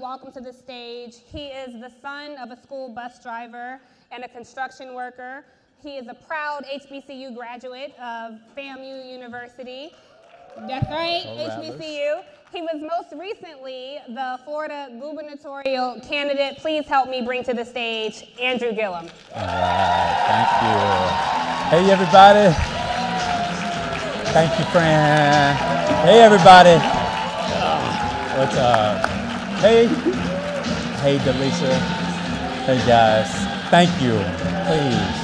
Welcome to the stage. He is the son of a school bus driver and a construction worker. He is a proud HBCU graduate of FAMU University. That's right, HBCU. He was most recently the Florida gubernatorial candidate. Please help me bring to the stage Andrew Gillum. All right, thank you. Hey, everybody. Thank you, Fran. Hey, everybody. What's up? Hey, Delisa. Hey, guys. Thank you. Please.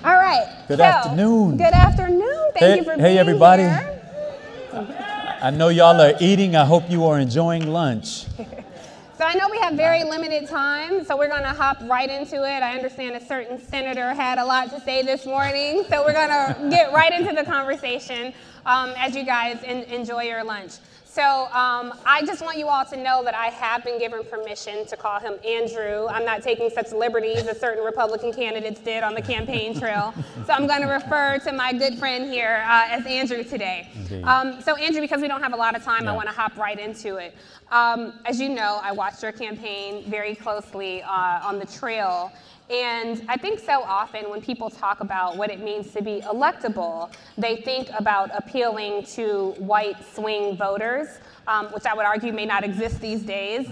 All right. Good afternoon. Good afternoon. Thank you for being everybody. here. I know y'all are eating. I hope you are enjoying lunch. So I know we have very limited time, so we're going to hop right into it. I understand a certain senator had a lot to say this morning, so we're going to get right into the conversation as you guys enjoy your lunch. So I just want you all to know that I have been given permission to call him Andrew. I'm not taking such liberties as certain Republican candidates did on the campaign trail. So I'm going to refer to my good friend here as Andrew today. So Andrew, because we don't have a lot of time, I want to hop right into it. As you know, I watched your campaign very closely on the trail. And I think so often when people talk about what it means to be electable, they think about appealing to white swing voters, which I would argue may not exist these days.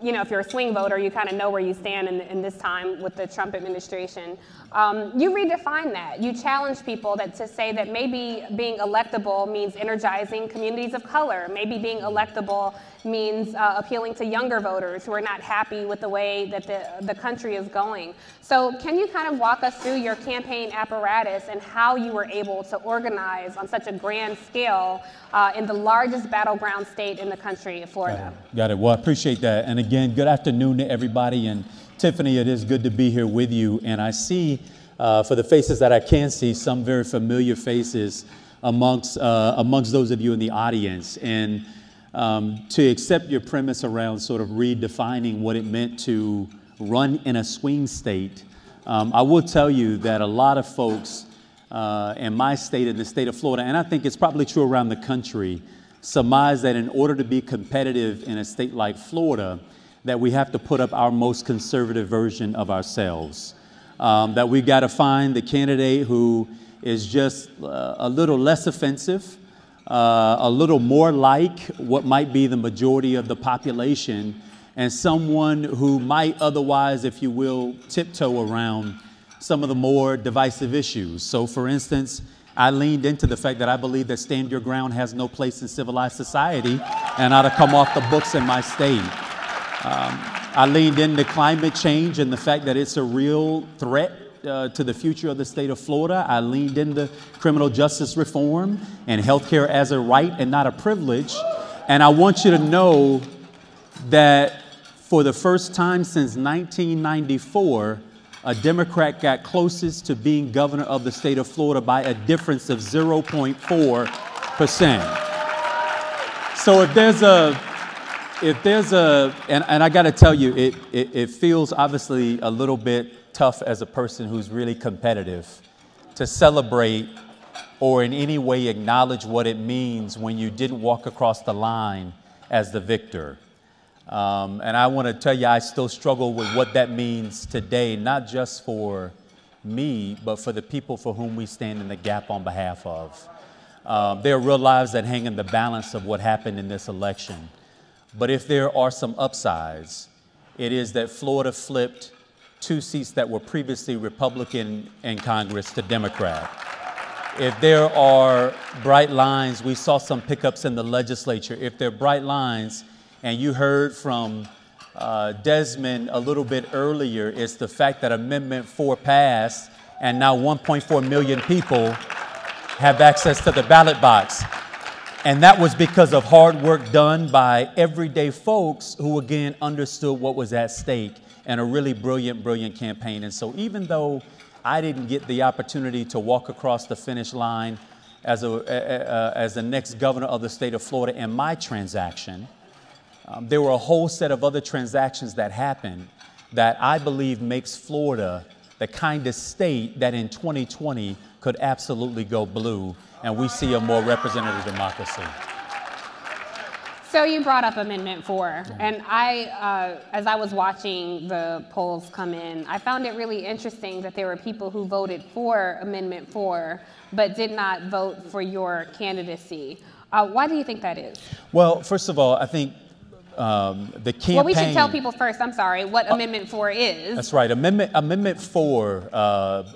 You know, if you're a swing voter, you kind of know where you stand in this time with the Trump administration. You redefine that. You challenge people to say that maybe being electable means energizing communities of color. Maybe being electable means appealing to younger voters who are not happy with the way that the country is going. So can you kind of walk us through your campaign apparatus and how you were able to organize on such a grand scale in the largest battleground state in the country, Florida? Got it. Well, I appreciate that. And again, good afternoon to everybody. And Tiffany, it is good to be here with you. And I see, for the faces that I can see, some very familiar faces amongst those of you in the audience. And to accept your premise around sort of redefining what it meant to run in a swing state, I will tell you that a lot of folks in my state, in the state of Florida, and I think it's probably true around the country, surmise that in order to be competitive in a state like Florida, that we have to put up our most conservative version of ourselves, that we've got to find the candidate who is just a little less offensive, a little more like what might be the majority of the population, and someone who might otherwise, if you will, tiptoe around some of the more divisive issues. So, for instance, I leaned into the fact that I believe that stand your ground has no place in civilized society and ought to come off the books in my state. I leaned into climate change and the fact that it's a real threat to the future of the state of Florida. I leaned into criminal justice reform and healthcare as a right and not a privilege. And I want you to know that for the first time since 1994, a Democrat got closest to being governor of the state of Florida by a difference of 0.4%. So if there's a, and I got to tell you, it feels obviously a little bit tough as a person who's really competitive to celebrate or in any way acknowledge what it means when you didn't walk across the line as the victor. And I want to tell you, I still struggle with what that means today, not just for me, but for the people for whom we stand in the gap on behalf of. There are real lives that hang in the balance of what happened in this election. But if there are some upsides, it is that Florida flipped 2 seats that were previously Republican in Congress to Democrat. If there are bright lines, we saw some pickups in the legislature. If there are bright lines, and you heard from Desmond a little bit earlier is the fact that Amendment 4 passed and now 1.4 million people have access to the ballot box. And that was because of hard work done by everyday folks who, again, understood what was at stake, and a really brilliant campaign. And so even though I didn't get the opportunity to walk across the finish line as the next governor of the state of Florida in my transaction, there were a whole set of other transactions that happened that I believe makes Florida the kind of state that in 2020 could absolutely go blue, and we see a more representative democracy. So you brought up Amendment 4, and as I was watching the polls come in, I found it really interesting that there were people who voted for Amendment 4 but did not vote for your candidacy. Why do you think that is? Well, first of all, I think the campaign... Well, we should tell people first, I'm sorry, what Amendment 4 is. That's right. Amendment 4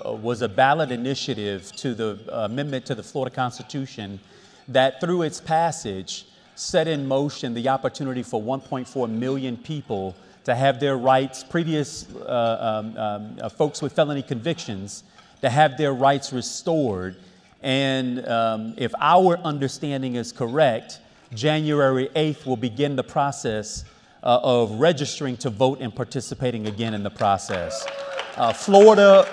was a ballot initiative to the amendment to the Florida Constitution that, through its passage, set in motion the opportunity for 1.4 million people to have their rights, previous folks with felony convictions, to have their rights restored. And if our understanding is correct, January 8th will begin the process of registering to vote and participating again in the process. Florida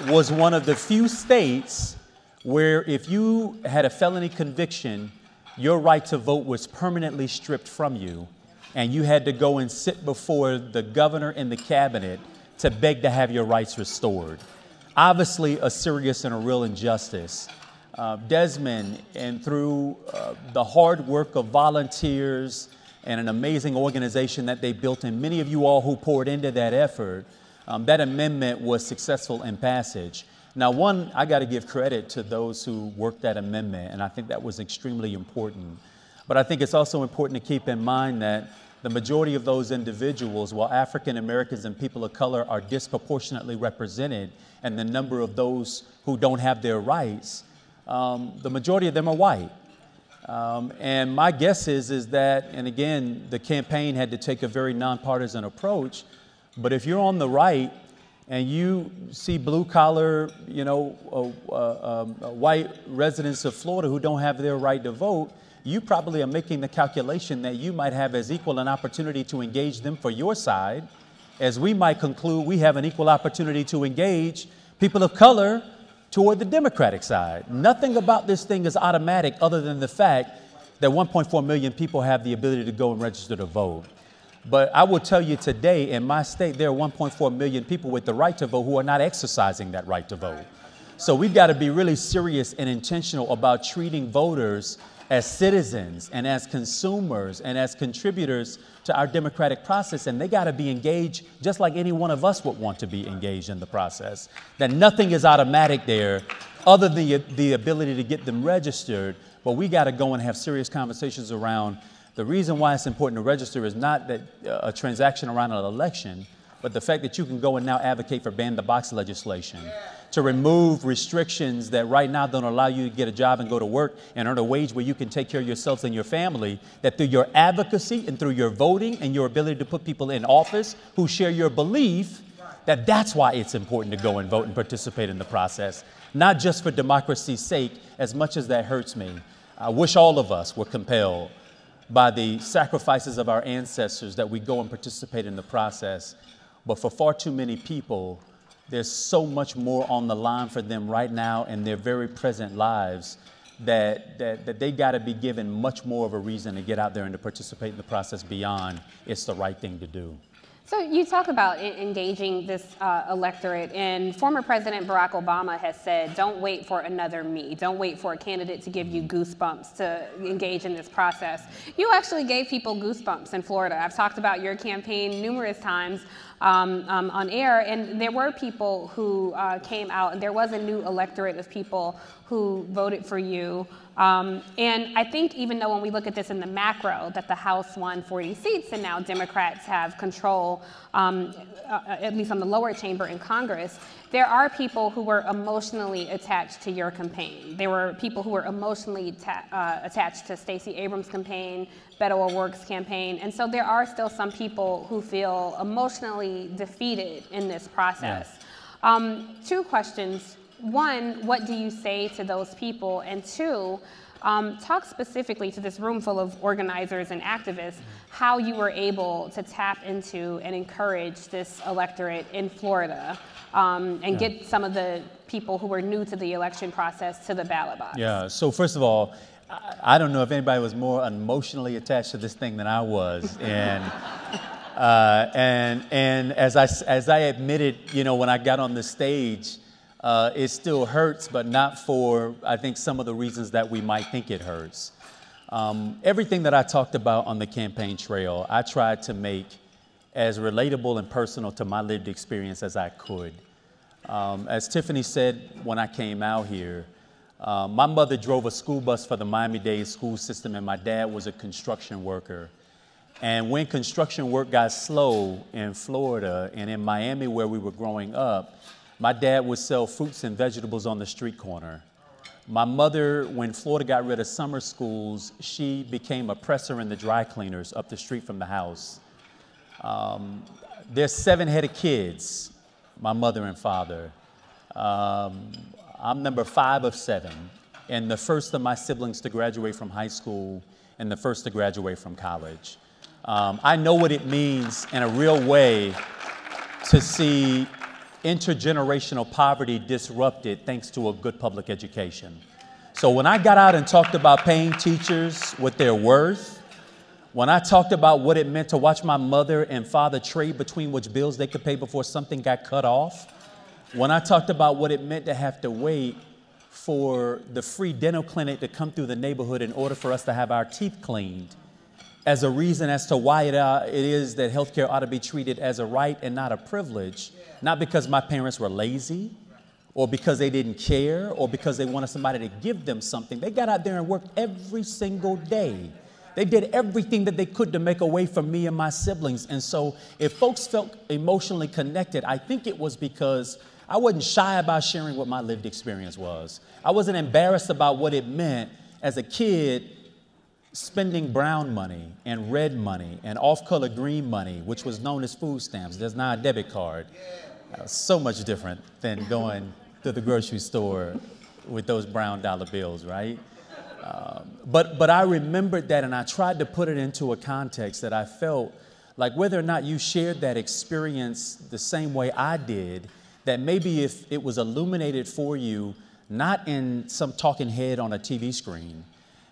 was one of the few states where if you had a felony conviction, your right to vote was permanently stripped from you, and you had to go and sit before the governor and the cabinet to beg to have your rights restored. Obviously, a serious and a real injustice. Desmond, and through the hard work of volunteers and an amazing organization that they built, and many of you all who poured into that effort, that amendment was successful in passage. Now, one, I got to give credit to those who worked that amendment, and I think that was extremely important. But I think it's also important to keep in mind that the majority of those individuals, while African Americans and people of color are disproportionately represented, and the number of those who don't have their rights, the majority of them are white. And my guess is that, and again, the campaign had to take a very nonpartisan approach, but if you're on the right and you see blue-collar, white residents of Florida who don't have their right to vote, you probably are making the calculation that you might have as equal an opportunity to engage them for your side as we might conclude we have an equal opportunity to engage people of color toward the Democratic side. Nothing about this thing is automatic other than the fact that 1.4 million people have the ability to go and register to vote. But I will tell you today, in my state, there are 1.4 million people with the right to vote who are not exercising that right to vote. So we've got to be really serious and intentional about treating voters as citizens and as consumers and as contributors to our democratic process. And they got to be engaged just like any one of us would want to be engaged in the process. That nothing is automatic there other than the ability to get them registered. But we got to go and have serious conversations around the reason why it's important to register is not that a transaction around an election, but the fact that you can go and now advocate for ban the box legislation, to remove restrictions that right now don't allow you to get a job and go to work and earn a wage where you can take care of yourselves and your family, that through your advocacy and through your voting and your ability to put people in office who share your belief, that's why it's important to go and vote and participate in the process, not just for democracy's sake, as much as that hurts me. I wish all of us were compelled by the sacrifices of our ancestors that we go and participate in the process. But for far too many people, there's so much more on the line for them right now in their very present lives that they got to be given much more of a reason to get out there and to participate in the process beyond it's the right thing to do. So you talk about engaging this electorate, and former President Barack Obama has said, don't wait for another me. Don't wait for a candidate to give you goosebumps to engage in this process. You actually gave people goosebumps in Florida. I've talked about your campaign numerous times on air, and there were people who came out, and there was a new electorate of people who voted for you. And I think even though when we look at this in the macro, that the House won 40 seats and now Democrats have control, at least on the lower chamber in Congress, there are people who were emotionally attached to your campaign. There were people who were emotionally attached to Stacey Abrams' campaign, Beto O'Rourke's campaign. And so there are still some people who feel emotionally defeated in this process. Yeah. Two questions. One, what do you say to those people? And two, talk specifically to this room full of organizers and activists, how you were able to tap into and encourage this electorate in Florida and get some of the people who were new to the election process to the ballot box. Yeah, so first of all, I don't know if anybody was more emotionally attached to this thing than I was. And as I admitted, when I got on the stage, it still hurts, but not for, I think, some of the reasons that we might think it hurts. Everything that I talked about on the campaign trail, I tried to make as relatable and personal to my lived experience as I could. As Tiffany said when I came out here, my mother drove a school bus for the Miami-Dade school system, and my dad was a construction worker. And when construction work got slow in Florida and in Miami where we were growing up, my dad would sell fruits and vegetables on the street corner. My mother, when Florida got rid of summer schools, she became a presser in the dry cleaners up the street from the house. There's 7 head of kids, my mother and father. I'm number 5 of 7, and the first of my siblings to graduate from high school and the first to graduate from college. I know what it means in a real way to see intergenerational poverty disrupted thanks to a good public education. So when I got out and talked about paying teachers what they're worth, when I talked about what it meant to watch my mother and father trade between which bills they could pay before something got cut off, when I talked about what it meant to have to wait for the free dental clinic to come through the neighborhood in order for us to have our teeth cleaned, as a reason as to why it is that healthcare ought to be treated as a right and not a privilege, not because my parents were lazy or because they didn't care or because they wanted somebody to give them something. They got out there and worked every single day. They did everything that they could to make a way for me and my siblings. And so if folks felt emotionally connected, I think it was because I wasn't shy about sharing what my lived experience was. I wasn't embarrassed about what it meant as a kid spending brown money and red money and off-color green money, which was known as food stamps. There's now a debit card. So much different than going to the grocery store with those brown dollar bills, right? But I remembered that, and I tried to put it into a context that I felt like whether or not you shared that experience the same way I did, that maybe if it was illuminated for you, not in some talking head on a TV screen,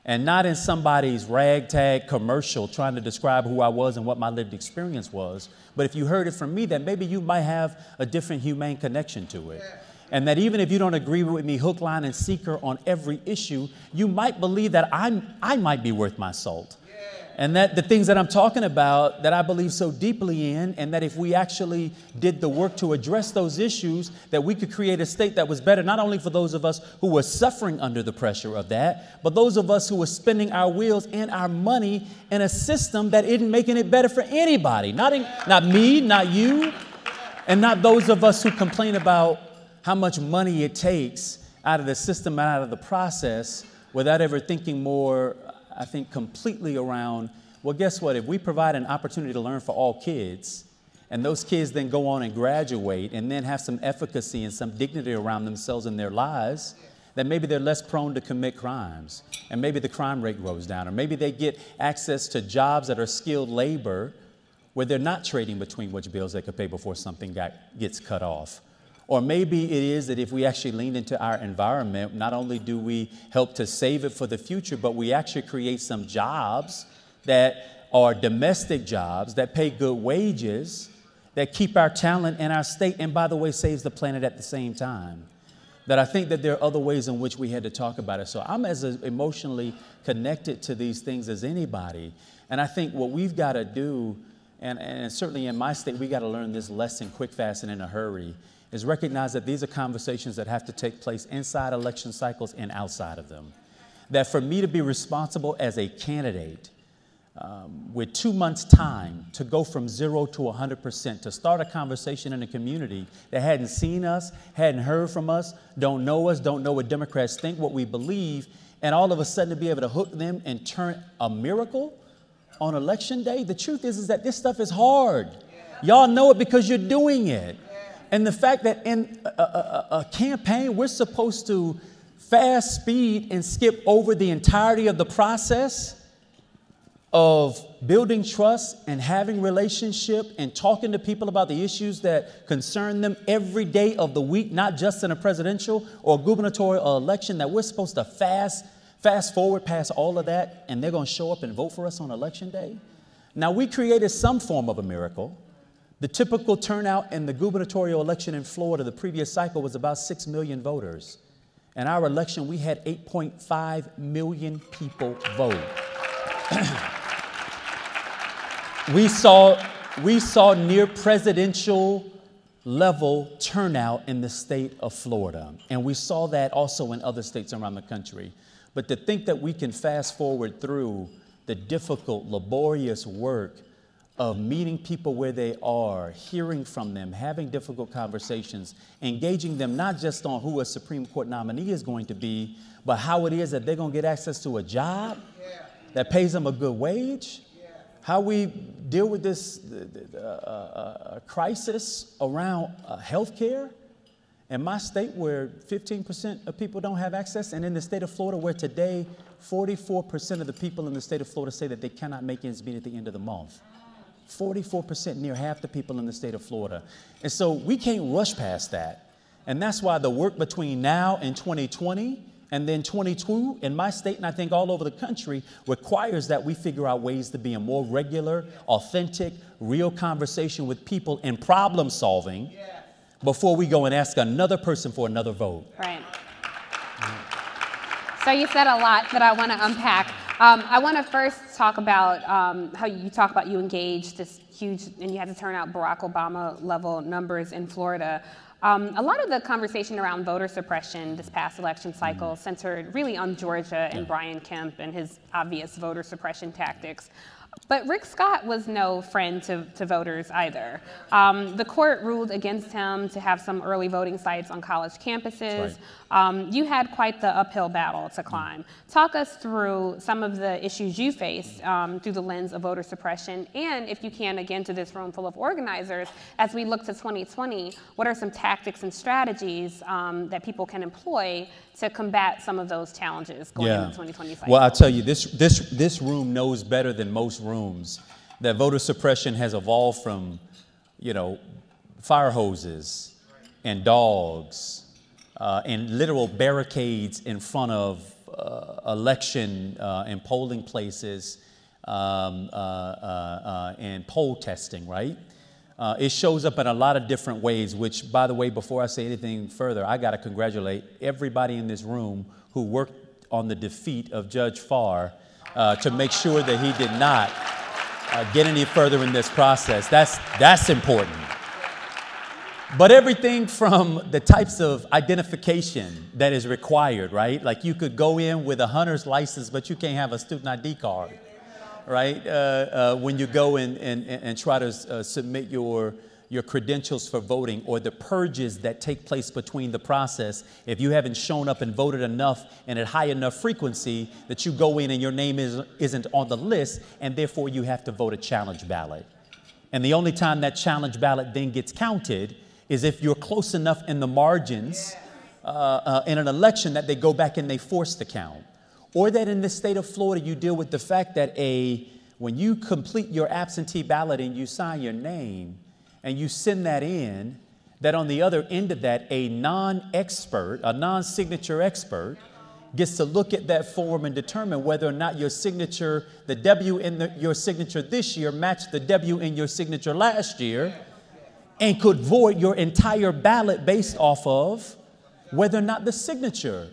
and not in somebody's ragtag commercial trying to describe who I was and what my lived experience was, but if you heard it from me, that maybe you might have a different humane connection to it. And that even if you don't agree with me hook, line, and sinker on every issue, you might believe that I might be worth my salt. And that the things that I'm talking about that I believe so deeply in, and that if we actually did the work to address those issues, that we could create a state that was better, not only for those of us who were suffering under the pressure of that, but those of us who were spending our wheels and our money in a system that isn't making it better for anybody. Not me, not you, and not those of us who complain about how much money it takes out of the system and out of the process without ever thinking more, I think, completely around, well, guess what? If we provide an opportunity to learn for all kids, and those kids then go on and graduate and then have some efficacy and some dignity around themselves in their lives, then maybe they're less prone to commit crimes, and maybe the crime rate goes down, or maybe they get access to jobs that are skilled labor where they're not trading between which bills they could pay before something gets cut off. Or maybe it is that if we actually leaned into our environment, not only do we help to save it for the future, but we actually create some jobs that are domestic jobs that pay good wages, that keep our talent in our state, and by the way, saves the planet at the same time. That I think that there are other ways in which we had to talk about it. So I'm as emotionally connected to these things as anybody. And I think what we've got to do and certainly in my state, we got to learn this lesson quick, fast, and in a hurry, is recognize that these are conversations that have to take place inside election cycles and outside of them. That for me to be responsible as a candidate with 2 months' time to go from 0 to 100%, to start a conversation in a community that hadn't seen us, hadn't heard from us, don't know us, don't know what Democrats think, what we believe, and all of a sudden to be able to hook them and turn a miracle on election day. The truth is that this stuff is hard. Y'all know it because you're doing it. And the fact that in a campaign, we're supposed to fast speed and skip over the entirety of the process of building trust and having relationship and talking to people about the issues that concern them every day of the week, not just in a presidential or gubernatorial election, that we're supposed to fast forward past all of that, and they're going to show up and vote for us on election day. Now, we created some form of a miracle. The typical turnout in the gubernatorial election in Florida, the previous cycle, was about 6 million voters. In our election, we had 8.5 million people vote. We saw near presidential level turnout in the state of Florida. And we saw that also in other states around the country. But to think that we can fast forward through the difficult, laborious work of meeting people where they are, hearing from them, having difficult conversations, engaging them not just on who a Supreme Court nominee is going to be, but how it is that they're going to get access to a job that pays them a good wage, how we deal with this crisis around health care. In my state, where 15% of people don't have access, and in the state of Florida, where today 44% of the people in the state of Florida say that they cannot make ends meet at the end of the month. 44%, near half the people in the state of Florida. And so we can't rush past that. And that's why the work between now and 2020 and then 22 in my state, and I think all over the country, requires that we figure out ways to be a more regular, authentic, real conversation with people and problem solving before we go and ask another person for another vote. Right. So you said a lot that I want to unpack. I want to first talk about how you talk about you engaged this huge, and you had to turn out Barack Obama level numbers in Florida. A lot of the conversation around voter suppression this past election cycle centered really on Georgia and Brian Kemp and his obvious voter suppression tactics. But Rick Scott was no friend to voters either. The court ruled against him to have some early voting sites on college campuses. Right. You had quite the uphill battle to climb. Talk us through some of the issues you faced through the lens of voter suppression, and if you can, again, to this room full of organizers, as we look to 2020, what are some tactics and strategies that people can employ to combat some of those challenges going into the 2020 cycle? Well, I'll tell you, this room knows better than most rooms that voter suppression has evolved from, fire hoses and dogs and literal barricades in front of election and polling places and poll testing, right? It shows up in a lot of different ways, which, by the way, before I say anything further, I got to congratulate everybody in this room who worked on the defeat of Judge Farr to make sure that he did not get any further in this process. That's important. But everything from the types of identification that is required, right? Like you could go in with a hunter's license, but you can't have a student ID card, right? When you go and try to submit your credentials for voting, or the purges that take place between the process. If you haven't shown up and voted enough and at high enough frequency that you go in and your name isn't on the list, and therefore you have to vote a challenge ballot. And the only time that challenge ballot then gets counted is if you're close enough in the margins in an election that they go back and they force the count. Or that in the state of Florida, you deal with the fact that when you complete your absentee ballot and you sign your name and you send that in, that on the other end of that, a non-expert, a non-signature expert, gets to look at that form and determine whether or not your signature, the W in your signature this year matched the W in your signature last year, and could void your entire ballot based off of whether or not the signature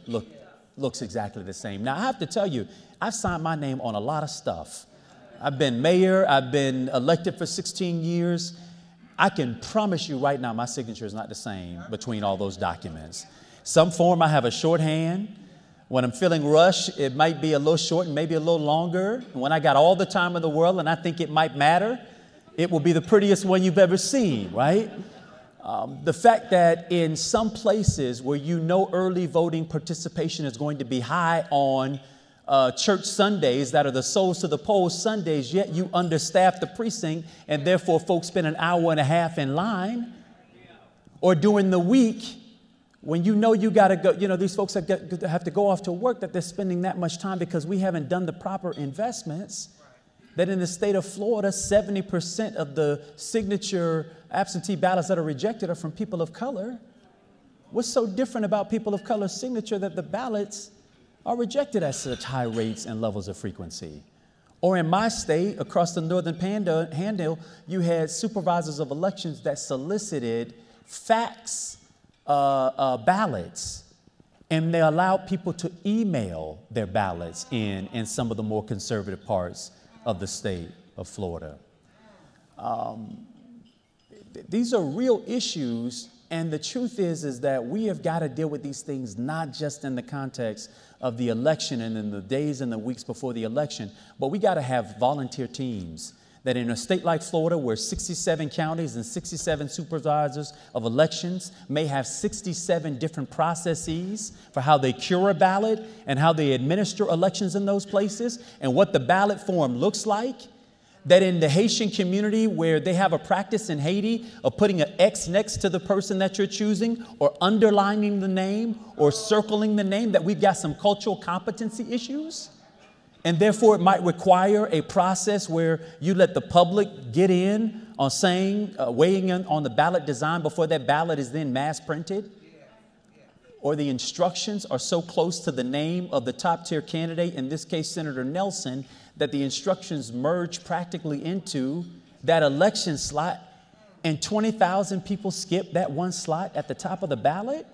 looks exactly the same. Now, I have to tell you, I've signed my name on a lot of stuff. I've been mayor. I've been elected for 16 years. I can promise you right now, my signature is not the same between all those documents. Some form I have a shorthand. When I'm feeling rushed, it might be a little short and maybe a little longer. When I got all the time in the world and I think it might matter, it will be the prettiest one you've ever seen, right? The fact that in some places where you know early voting participation is going to be high on church Sundays that are the souls to the polls Sundays, yet you understaff the precinct and therefore folks spend an hour and a half in line. Or during the week, when you know you got to go, these folks have to go off to work, that they're spending that much time because we haven't done the proper investments. That in the state of Florida, 70% of the signature absentee ballots that are rejected are from people of color. What's so different about people of color's signature that the ballots are rejected at such high rates and levels of frequency? Or in my state, across the northern Panhandle, you had supervisors of elections that solicited fax ballots, and they allowed people to email their ballots in some of the more conservative parts of the state of Florida. These are real issues, and the truth is that we have got to deal with these things not just in the context of the election and in the days and the weeks before the election, but we got to have volunteer teams that in a state like Florida, where 67 counties and 67 supervisors of elections may have 67 different processes for how they cure a ballot and how they administer elections in those places and what the ballot form looks like, that in the Haitian community where they have a practice in Haiti of putting an X next to the person that you're choosing or underlining the name or circling the name, that we've got some cultural competency issues. And therefore, it might require a process where you let the public get in on weighing in on the ballot design before that ballot is then mass printed. Or the instructions are so close to the name of the top tier candidate, in this case, Senator Nelson, that the instructions merge practically into that election slot, and 20,000 people skip that one slot at the top of the ballot.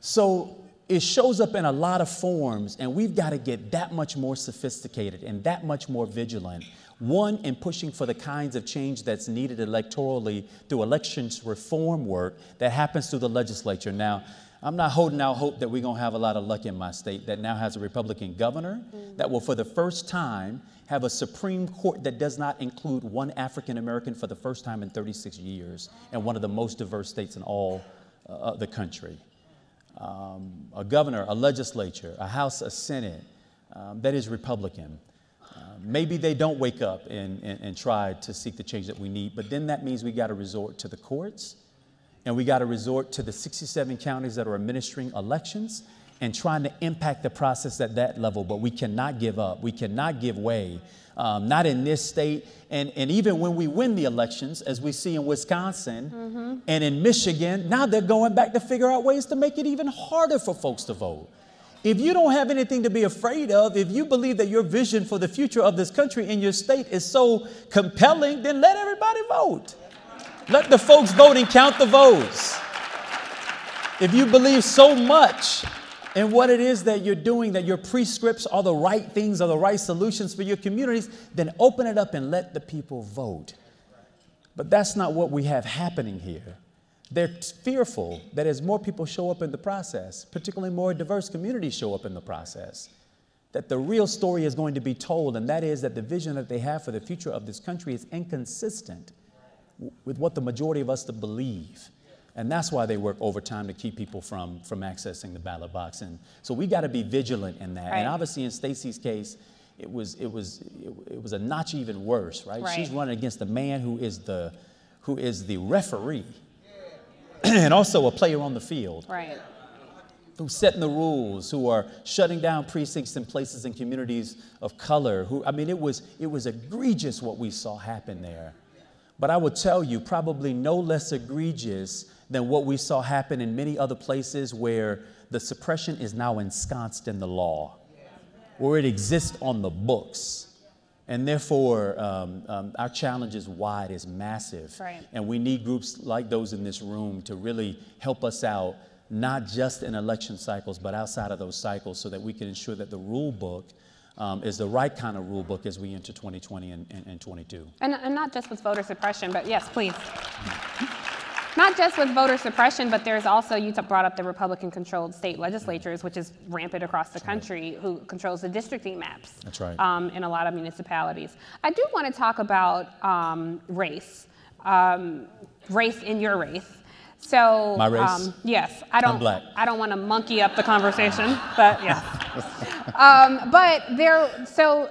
So it shows up in a lot of forms, and we've got to get that much more sophisticated and that much more vigilant. One, in pushing for the kinds of change that's needed electorally through elections reform work that happens through the legislature. Now, I'm not holding out hope that we're going to have a lot of luck in my state that now has a Republican governor that will, for the first time, have a Supreme Court that does not include one African American for the first time in 36 years, and one of the most diverse states in all the country. A governor, a legislature, a House, a Senate that is Republican. Maybe they don't wake up and try to seek the change that we need, but then that means we got to resort to the courts, and we got to resort to the 67 counties that are administering elections and trying to impact the process at that level. But we cannot give up. We cannot give way. Not in this state. And even when we win the elections, as we see in Wisconsin and in Michigan, now they're going back to figure out ways to make it even harder for folks to vote. If you don't have anything to be afraid of, if you believe that your vision for the future of this country in your state is so compelling, then let everybody vote. Let the folks vote and count the votes. If you believe so much in what it is that you're doing, that your prescripts are the right things, are the right solutions for your communities, then open it up and let the people vote. But that's not what we have happening here. They're fearful that as more people show up in the process, particularly more diverse communities show up in the process, that the real story is going to be told, and that is that the vision that they have for the future of this country is inconsistent with what the majority of us believe. And that's why they work overtime to keep people from accessing the ballot box. And so we got to be vigilant in that. Right. And obviously in Stacey's case, it was a notch even worse, right? She's running against a man who is the referee and also a player on the field. Right. Who's setting the rules, who are shutting down precincts in places and communities of color. It was egregious what we saw happen there. But I would tell you, probably no less egregious than what we saw happen in many other places where the suppression is now ensconced in the law, where it exists on the books. And therefore, our challenge is wide, is massive. Right. And we need groups like those in this room to really help us out, not just in election cycles, but outside of those cycles, so that we can ensure that the rule book is the right kind of rule book as we enter 2020 and 22. And not just with voter suppression, but yes, please. Not just with voter suppression, but there's also, you brought up the Republican-controlled state legislatures, which is rampant across the country, who controls the districting maps. That's right. In a lot of municipalities. I do want to talk about race, race in your race. So my race? Yes, I'm black. I don't want to monkey up the conversation, but yeah. So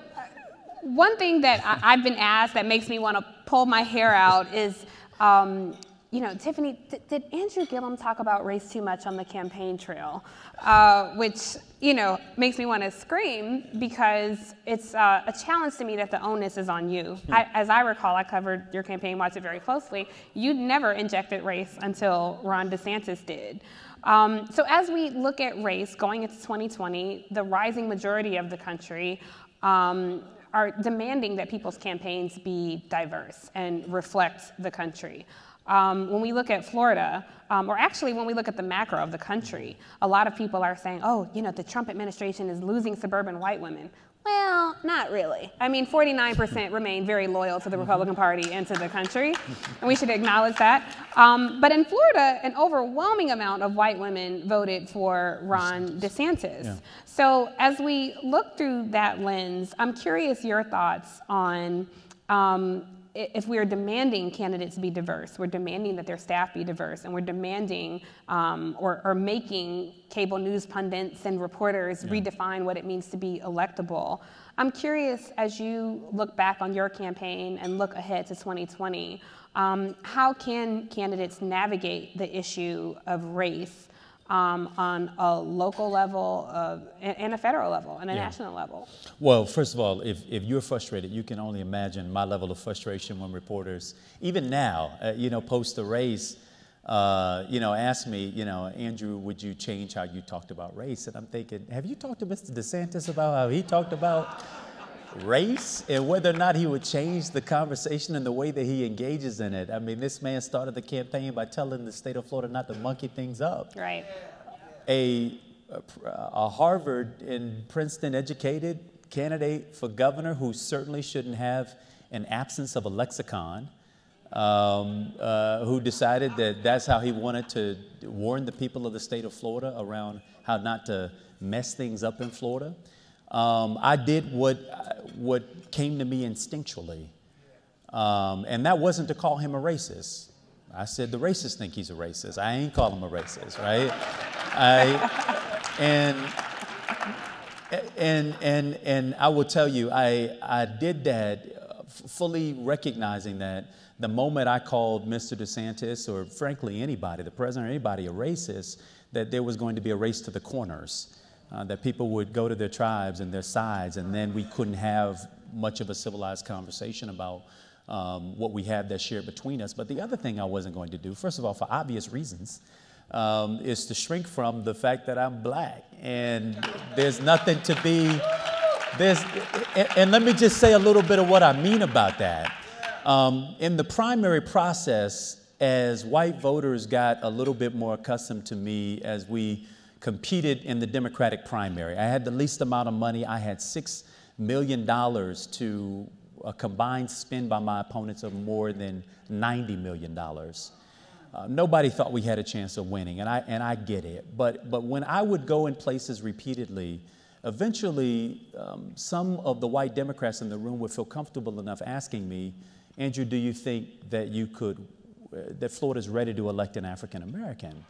one thing that I've been asked that makes me want to pull my hair out is, Tiffany, did Andrew Gillum talk about race too much on the campaign trail? Which, makes me want to scream, because it's a challenge to me that the onus is on you. As I recall, I covered your campaign, watched it very closely. You never injected race until Ron DeSantis did. So as we look at race going into 2020, the rising majority of the country are demanding that people's campaigns be diverse and reflect the country. When we look at Florida, or actually when we look at the macro of the country, a lot of people are saying, the Trump administration is losing suburban white women. Well, not really. I mean, 49% remain very loyal to the Republican Party and to the country, and we should acknowledge that. But in Florida, an overwhelming amount of white women voted for Ron DeSantis. Yeah. So as we look through that lens, I'm curious your thoughts on if we are demanding candidates be diverse, we're demanding that their staff be diverse, and we're demanding or making cable news pundits and reporters redefine what it means to be electable. I'm curious, as you look back on your campaign and look ahead to 2020, how can candidates navigate the issue of race on a local level and a federal level and a national level? Well, first of all, if you're frustrated, you can only imagine my level of frustration when reporters, even now, post the race, ask me, Andrew, would you change how you talked about race? And I'm thinking, have you talked to Mr. DeSantis about how he talked about race and whether or not he would change the conversation and the way that he engages in it? I mean, this man started the campaign by telling the state of Florida not to monkey things up. Right. A Harvard and Princeton educated candidate for governor who certainly shouldn't have an absence of a lexicon, who decided that that's how he wanted to warn the people of the state of Florida around how not to mess things up in Florida. I did what came to me instinctually, and that wasn't to call him a racist. I said the racists think he's a racist. I ain't call him a racist, right? And I will tell you, I did that fully recognizing that the moment I called Mr. DeSantis, or frankly anybody, the president or anybody, a racist, that there was going to be a race to the corners. That people would go to their tribes and their sides, and then we couldn't have much of a civilized conversation about what we have that's shared between us. But the other thing I wasn't going to do, first of all, for obvious reasons, is to shrink from the fact that I'm black. And there's nothing to be, and let me just say a little bit of what I mean about that. In the primary process, as white voters got a little bit more accustomed to me as we competed in the Democratic primary. I had the least amount of money. I had $6 million to a combined spend by my opponents of more than $90 million. Nobody thought we had a chance of winning, and I get it. But when I would go in places repeatedly, eventually some of the white Democrats in the room would feel comfortable enough asking me, Andrew, do you think that that Florida's ready to elect an African American?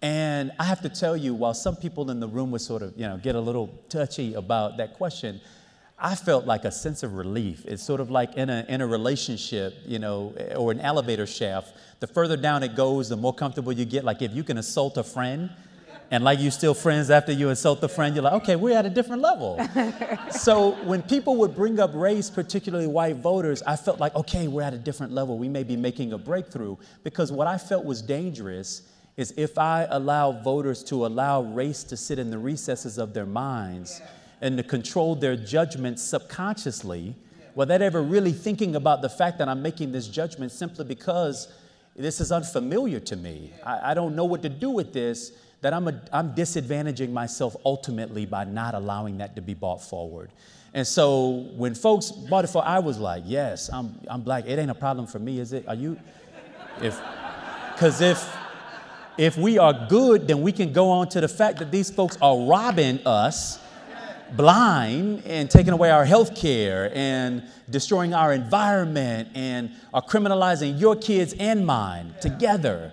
And I have to tell you, while some people in the room would sort of, get a little touchy about that question, I felt like a sense of relief. It's sort of like in a relationship, or an elevator shaft. The further down it goes, the more comfortable you get. Like if you can assault a friend, and like you still friends after you insult the friend, you're like, okay, we're at a different level. So when people would bring up race, particularly white voters, I felt like, okay, we're at a different level. We may be making a breakthrough, because what I felt was dangerous is if I allow voters to allow race to sit in the recesses of their minds and to control their judgments subconsciously, without ever really thinking about the fact that I'm making this judgment simply because this is unfamiliar to me. I don't know what to do with this, that I'm disadvantaging myself ultimately by not allowing that to be brought forward. And so when folks brought it forward, I was like, yes, I'm black. It ain't a problem for me, is it? Are you? Because if we are good, then we can go on to the fact that these folks are robbing us blind and taking away our health care and destroying our environment and are criminalizing your kids and mine together.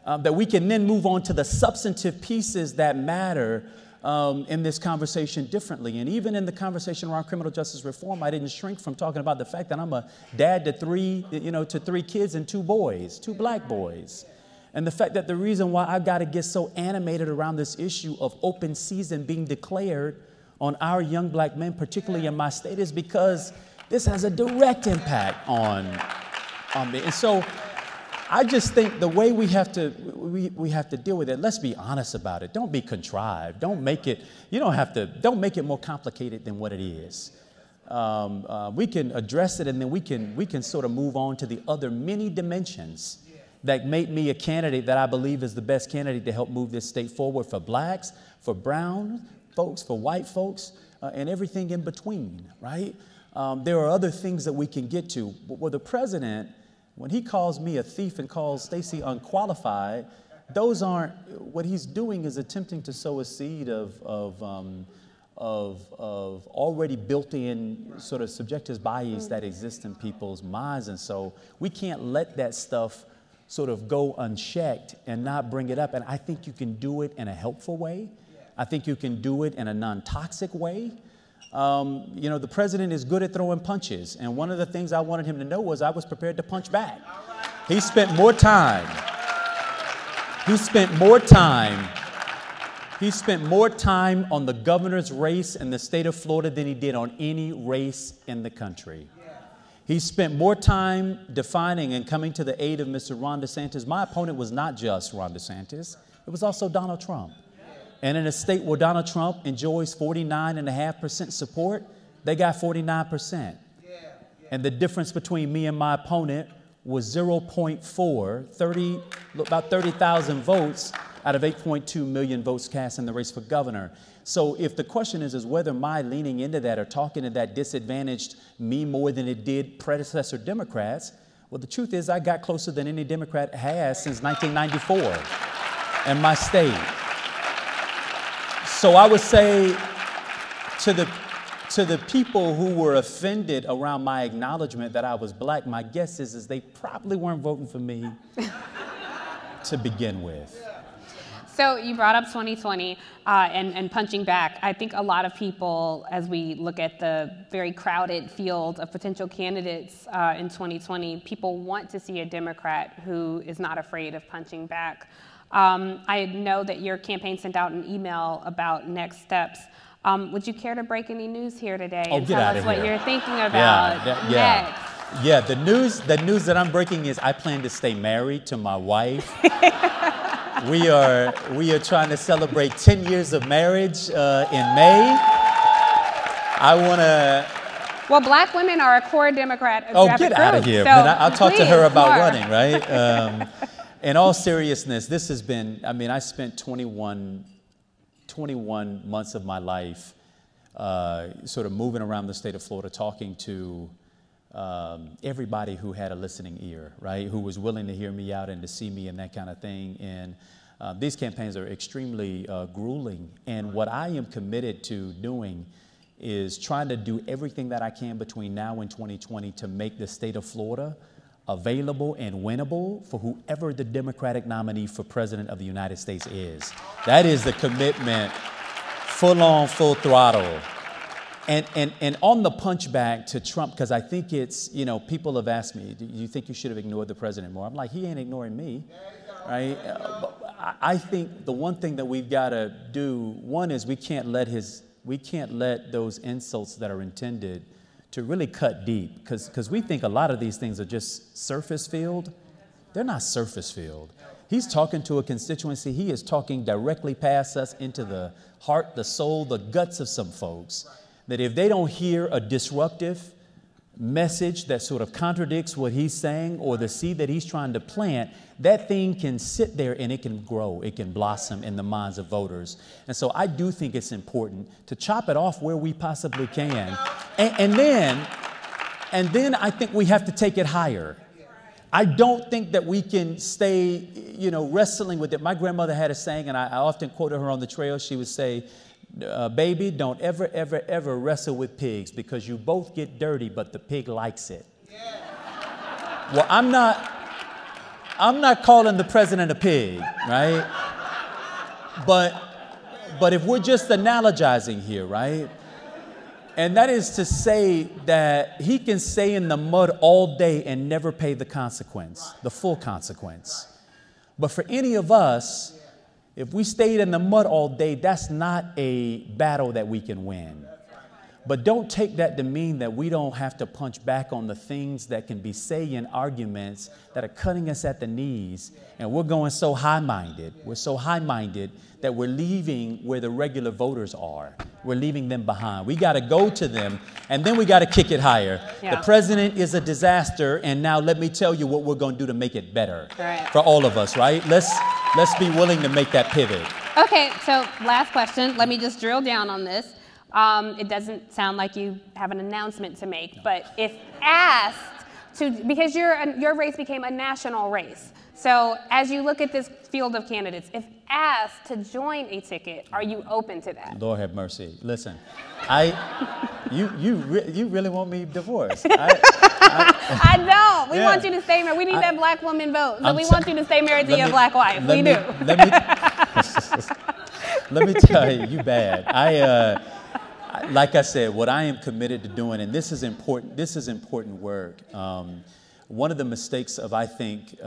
That we can then move on to the substantive pieces that matter in this conversation differently. And even in the conversation around criminal justice reform, I didn't shrink from talking about the fact that I'm a dad to three kids and 2 boys, 2 black boys. And the fact that the reason why I got to get so animated around this issue of open season being declared on our young black men, particularly in my state, is because this has a direct impact on me. And so I just think the way we have to deal with it, let's be honest about it. Don't be contrived. Don't make it more complicated than what it is. We can address it, and then we can sort of move on to the other many dimensions that make me a candidate that I believe is the best candidate to help move this state forward for blacks, for brown folks, for white folks, and everything in between, right? There are other things that we can get to. But with the president, when he calls me a thief and calls Stacey unqualified, those aren't, what he's doing is attempting to sow a seed of already built-in sort of subjective bias that exists in people's minds. And so we can't let that stuff sort of go unchecked and not bring it up. And I think you can do it in a helpful way. I think you can do it in a non-toxic way. The president is good at throwing punches. And one of the things I wanted him to know was I was prepared to punch back. He spent more time on the governor's race in the state of Florida than he did on any race in the country. He spent more time defining and coming to the aid of Mr. Ron DeSantis. My opponent was not just Ron DeSantis. It was also Donald Trump. And in a state where Donald Trump enjoys 49.5% support, they got 49%. And the difference between me and my opponent was 0.4, about 30,000 votes out of 8.2 million votes cast in the race for governor. So if the question is whether my leaning into that or talking to that disadvantaged me more than it did predecessor Democrats, well, the truth is I got closer than any Democrat has since 1994 in my state. So I would say to the people who were offended around my acknowledgement that I was black, my guess is they probably weren't voting for me to begin with. So you brought up 2020 and punching back. I think a lot of people, as we look at the very crowded field of potential candidates in 2020, people want to see a Democrat who is not afraid of punching back. I know that your campaign sent out an email about next steps. Would you care to break any news here today and tell us what you're thinking about next? Yeah, the news that I'm breaking is I plan to stay married to my wife. We are trying to celebrate 10 years of marriage in May. Well, black women are a core Democrat. Get out of here. So I'll talk to her about running, right? In all seriousness, this has been, I spent 21 months of my life sort of moving around the state of Florida, talking to everybody who had a listening ear, right? Who was willing to hear me out and to see me and that kind of thing. And these campaigns are extremely grueling. And what I am committed to doing is trying to do everything that I can between now and 2020 to make the state of Florida available and winnable for whoever the Democratic nominee for president of the United States is. That is the commitment, full on, full throttle. And on the punchback to Trump, because I think it's, people have asked me, do you think you should have ignored the president more? I'm like, he ain't ignoring me, right? I think the one thing that we've got to do, one is we can't let those insults that are intended to really cut deep, because we think a lot of these things are just surface field. They're not surface field. He's talking to a constituency. He is talking directly past us into the heart, the soul, the guts of some folks, that if they don't hear a disruptive, message that sort of contradicts what he's saying or the seed that he's trying to plant, that thing can sit there and it can grow, it can blossom in the minds of voters. And so I do think it's important to chop it off where we possibly can. And then I think we have to take it higher. I don't think that we can stay, wrestling with it. My grandmother had a saying, and I often quoted her on the trail. She would say, baby, don't ever, ever, ever wrestle with pigs because you both get dirty, but the pig likes it. Yeah. Well, I'm not calling the president a pig, right? But if we're just analogizing here, right? And that is to say that he can stay in the mud all day and never pay the consequence, the full consequence. But for any of us, if we stayed in the mud all day, that's not a battle that we can win. But don't take that to mean that we don't have to punch back on the things that can be salient arguments that are cutting us at the knees. And we're going so high-minded. We're so high-minded that we're leaving where the regular voters are. We're leaving them behind. We got to go to them, and then we got to kick it higher. Yeah. The president is a disaster, and now let me tell you what we're going to do to make it better for all of us, right? Let's be willing to make that pivot. Okay, so last question. Let me just drill down on this. It doesn't sound like you have an announcement to make, but if asked to, because your race became a national race, so as you look at this field of candidates, if asked to join a ticket, are you open to that? Lord have mercy. Listen, you really want me divorced? I don't. We want you to stay married. We need that black woman vote. So we want you to stay married to your black wife. We do. Let me tell you, you bad. Like I said, what I am committed to doing, and this is important work. One of the mistakes of, I think,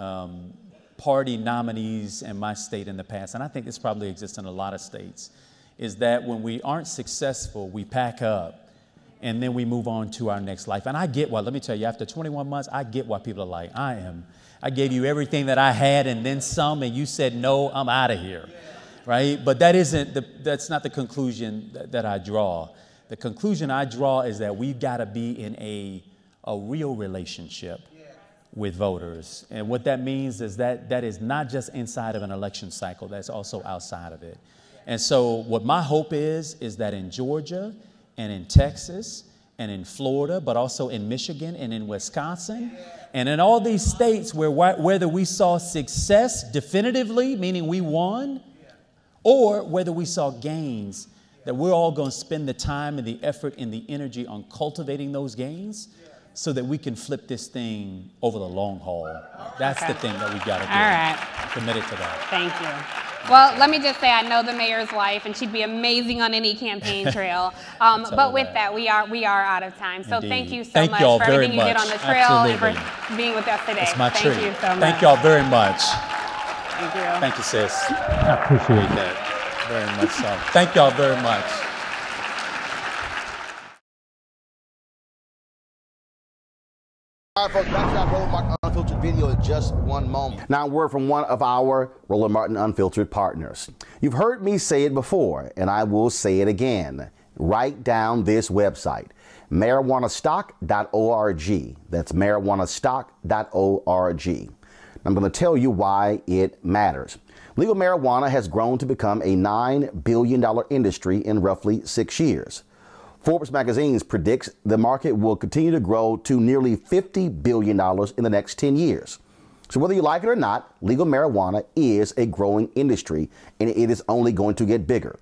party nominees in my state in the past, and I think this probably exists in a lot of states, is that when we aren't successful, we pack up and then we move on to our next life. And I get why, let me tell you, after 21 months, I get why people are like, I gave you everything that I had and then some, and you said, no, I'm out of here. Right? But that's not the conclusion that I draw. The conclusion I draw is that we've got to be in a real relationship with voters. And what that means is that is not just inside of an election cycle, that's also outside of it. And so what my hope is that in Georgia and in Texas and in Florida, but also in Michigan and in Wisconsin, and in all these states whether we saw success definitively, meaning we won, or whether we saw gains, that we're all going to spend the time and the effort and the energy on cultivating those gains so that we can flip this thing over the long haul. That's the thing that we've got to do. All right. I'm committed to that. Thank you. Well, let me just say I know the mayor's wife, and she'd be amazing on any campaign trail. But with that, we are out of time. So Indeed. Thank you so much for everything you did on the trail and for being with us today. It's my treat. Thank you so much. Thank y'all very much. Thank you. Thank you, sis. I appreciate that very much so. Thank y'all very much. All right, folks, back to our Roland Martin Unfiltered video in just one moment. Now, a word from one of our Roland Martin Unfiltered partners. You've heard me say it before, and I will say it again. Write down this website, marijuanastock.org. That's marijuanastock.org. I'm going to tell you why it matters. Legal marijuana has grown to become a $9 billion industry in roughly 6 years. Forbes magazine predicts the market will continue to grow to nearly $50 billion in the next 10 years. So whether you like it or not, legal marijuana is a growing industry, and it is only going to get bigger.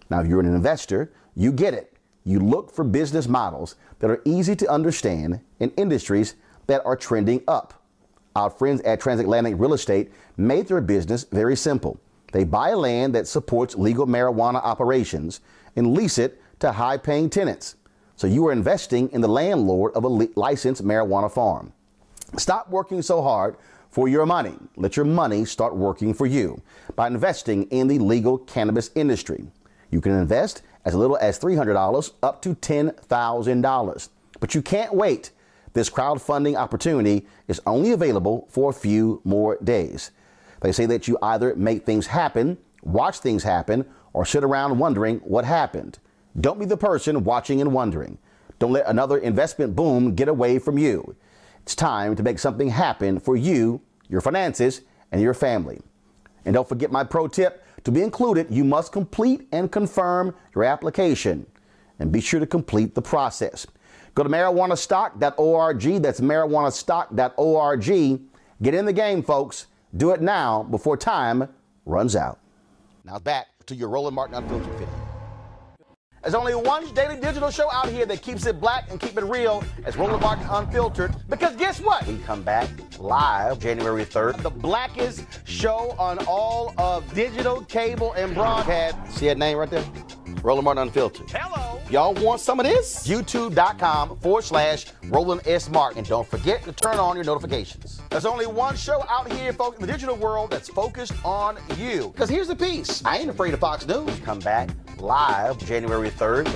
Now, if you're an investor, you get it. You look for business models that are easy to understand in industries that are trending up. Our friends at Transatlantic Real Estate made their business very simple. They buy land that supports legal marijuana operations and lease it to high-paying tenants. So you are investing in the landlord of a licensed marijuana farm. Stop working so hard for your money. Let your money start working for you by investing in the legal cannabis industry. You can invest as little as $300 up to $10,000. But you can't wait. This crowdfunding opportunity is only available for a few more days. They say that you either make things happen, watch things happen, or sit around wondering what happened. Don't be the person watching and wondering. Don't let another investment boom get away from you. It's time to make something happen for you, your finances, and your family. And don't forget my pro tip. To be included, you must complete and confirm your application. And be sure to complete the process. Go to marijuanastock.org. That's marijuanastock.org. Get in the game, folks. Do it now before time runs out. Now back to your Roland Martin Unfiltered video. There's only one daily digital show out here that keeps it black and keep it real. It's Roland Martin Unfiltered. Because guess what? We come back live January 3rd. The blackest show on all of digital, cable, and broadcast. See that name right there? Roland Martin Unfiltered. Hello. Y'all want some of this? YouTube.com/Roland S. Martin. And don't forget to turn on your notifications. There's only one show out here, folks, in the digital world that's focused on you. Because here's the piece. I ain't afraid of Fox News. Come back live January 3rd.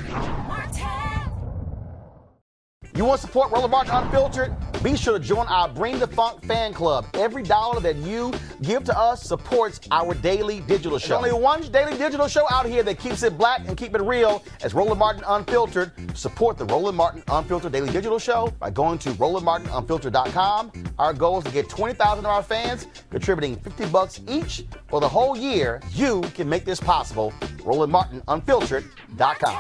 You want to support Roland Martin Unfiltered? Be sure to join our Bring the Funk fan club. Every dollar that you give to us supports our daily digital show. There's only one daily digital show out here that keeps it black and keep it real. It's Roland Martin Unfiltered. Support the Roland Martin Unfiltered daily digital show by going to RolandMartinUnfiltered.com. Our goal is to get 20,000 of our fans contributing $50 each for the whole year. You can make this possible. RolandMartinUnfiltered.com.